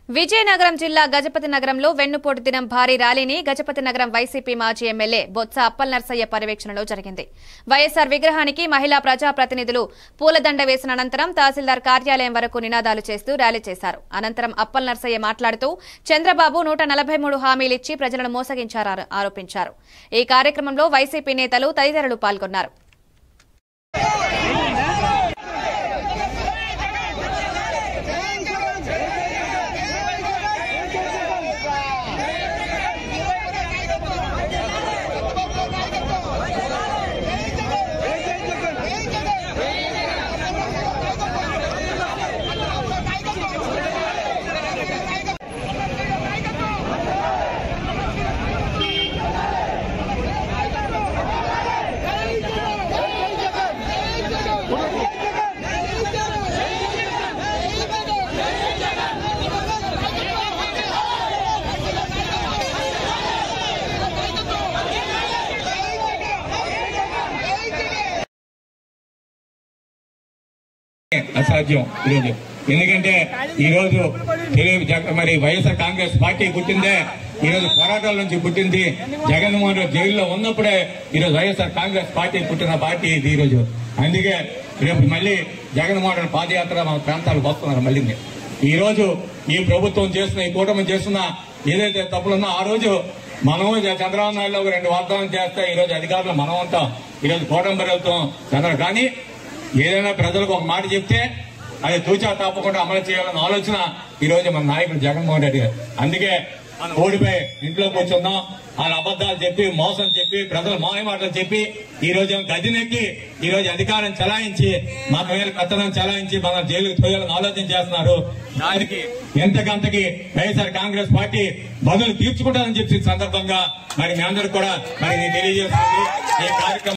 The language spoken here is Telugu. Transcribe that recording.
విజయనగరం జిల్లా గజపతి నగరంలో వెన్నుపోటు దినం భారీ ర్యాలీని గజపతి నగరం వైసీపీ మాజీ ఎమ్మెల్యే బొత్స అప్పలనర్సయ్య పర్యవేక్షణలో జరిగింది. వైఎస్ఆర్ విగ్రహానికి మహిళా ప్రజాప్రతినిధులు పూలదండ వేసిన అనంతరం తహసీల్దార్ కార్యాలయం వరకు నినాదాలు చేస్తూ ర్యాలీ చేశారు. అనంతరం అప్పలనర్సయ్య మాట్లాడుతూ చంద్రబాబు 143 హామీలిచ్చి ప్రజలను మోసగించారని ఆరోపించారు. ఈ కార్యక్రమంలో వైసీపీ నేతలు తదితరులు పాల్గొన్నారు. అసాధ్యం ఈరోజు. ఎందుకంటే ఈరోజు మరి వైఎస్ఆర్ కాంగ్రెస్ పార్టీ పుట్టిందే ఈరోజు పోరాటాల నుంచి పుట్టింది. జగన్మోహన్ రెడ్డి జైల్లో ఉన్నప్పుడే ఈరోజు వైఎస్ఆర్ కాంగ్రెస్ పార్టీ పుట్టిన పార్టీ ఇది ఈరోజు. అందుకే రేపు మళ్ళీ జగన్మోహన్ రెడ్డి పాదయాత్ర మన ప్రాంతాలకు వస్తున్నారు. మళ్ళీ ఈ రోజు ఈ ప్రభుత్వం చేస్తున్న, ఈ కూటమి చేస్తున్న ఏదైతే తప్పులున్నా ఆ రోజు మనం చంద్రబాబు నాయుడు 2 వాగ్దానం చేస్తే ఈ రోజు అధికారులు మనం ఉంటాం. ఈరోజు కూటమి ప్రభుత్వం కానీ ఏదైనా ప్రజలకు ఒక మాట చెప్తే అది తూచా తప్పకుండా అమలు చేయాలన్న ఆలోచన ఈ రోజు మన నాయకుడు జగన్మోహన్ రెడ్డి గారు. అందుకే మనం ఓడిపోయి ఇంట్లో కూర్చున్నాం. వాళ్ళ అబద్దాలు చెప్పి, మోసం చెప్పి, ప్రజలు మాయ మాటలు చెప్పి ఈ రోజు గదినెక్కి ఈ రోజు అధికారం చలాయించి మన మీద కత్తనం చలాయించి మన జైలుకు తోయాలని ఆలోచన చేస్తున్నారు. దానికి ఎంతకంతకి వైఎస్ఆర్ కాంగ్రెస్ పార్టీ బదులు తీర్చుకుంటారని చెప్పి సందర్భంగా మరి మీ అందరూ కూడా మరి తెలియజేస్తున్నారు. ఈ కార్యక్రమం